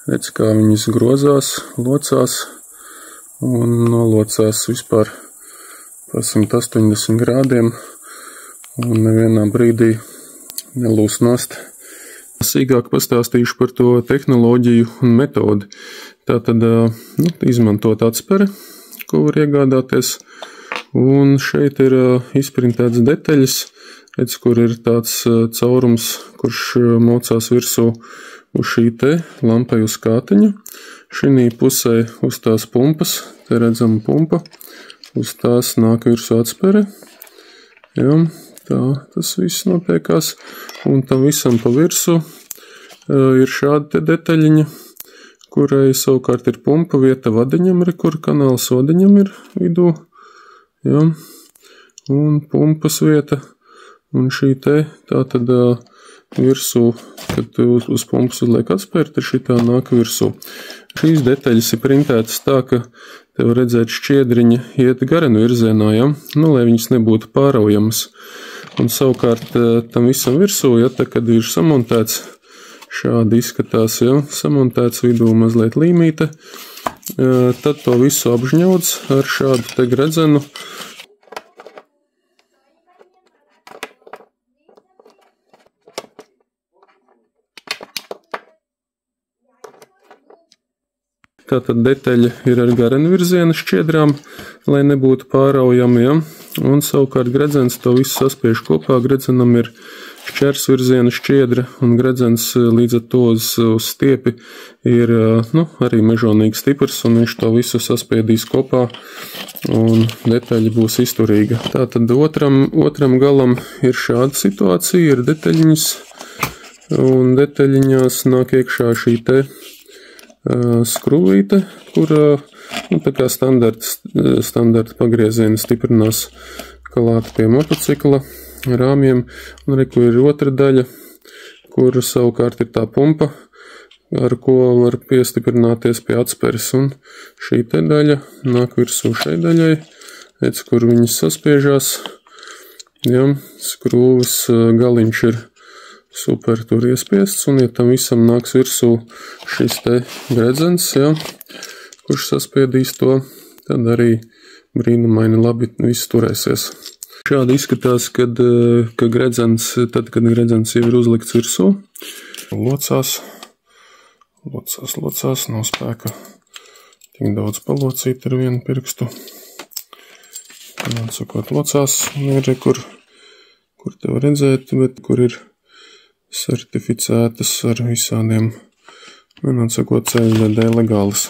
Redz, kā viņas grozās, locās un nolocās vispār pa 180 grādiem un nevienā brīdī nelūs nost. Sīkāk pastāstīšu par to tehnoloģiju un metodi. Tātad izmantot atspere, ko var iegādāties, un šeit ir izprintēts detaļas, redz, kur ir tāds caurums, kurš mocās virsū uz šī te lampai uz kātiņa. Šī pusē uz tās pumpas, te redzama pumpa, uz tās nāk virsū atspere. Jā, tā tas viss notiekās, un tam visam pa virsu ir šāda te detaļiņa, kurai savukārt ir pumpa vieta vadiņam, kur kanāls vadiņam ir vidū, jā, un pumpas vieta, un šī te tā tad virsū, kad uz pumpas uzliek atspērt, šitā nāk virsū. Šīs detaļas ir printētas tā, ka te var redzēt šķiedriņa iet garenu virzienā, ja? Lai viņas nebūtu pāraujamas. Un savukārt tam visam virsū, ja, tā, kad ir samontēts, šādi izskatās, ja, samontēts vidū mazliet līmīte, tad to visu apžņauc ar šādu te gredzenu. Tātad detaļa ir ar garenu virziena šķiedrām, lai nebūtu pāraujami, ja? Un savukārt gredzens to visu saspiež kopā. Gredzenam ir šķērs virziena šķiedra, un gredzens līdz ar to uz stiepi ir arī mežonīgi stiprs, un viņš to visu saspiedīs kopā, un detaļa būs izturīga. Tātad otram galam ir šāda situācija, ir detaļiņas, un detaļiņās nāk iekšā šī te skrūvīte, kur tā kā standarta pagrieziena stiprinās kalāta pie motocikla rāmjiem, un arī, kur ir otra daļa, kur savukārt ir tā pumpa, ar ko var piestiprināties pie atsperes, un šī te daļa nāk virsū šai daļai, redz, kur viņas saspiežās, ja, skrūves galiņš ir super tur iespiests, un ja tam visam nāks virsū šis te gredzens, ja, kurš saspiedīs to, tad arī brīnumaini labi viss turēsies. Šādi izskatās, kad gredzens jau ir uzlikts virsū, locās, nav spēka tik daudz palocīt ar vienu pirkstu. Atsakot, locās, ir kur te var redzēt, bet kur ir certificētas ar visādiem, atsakot, ceļvedē legālas.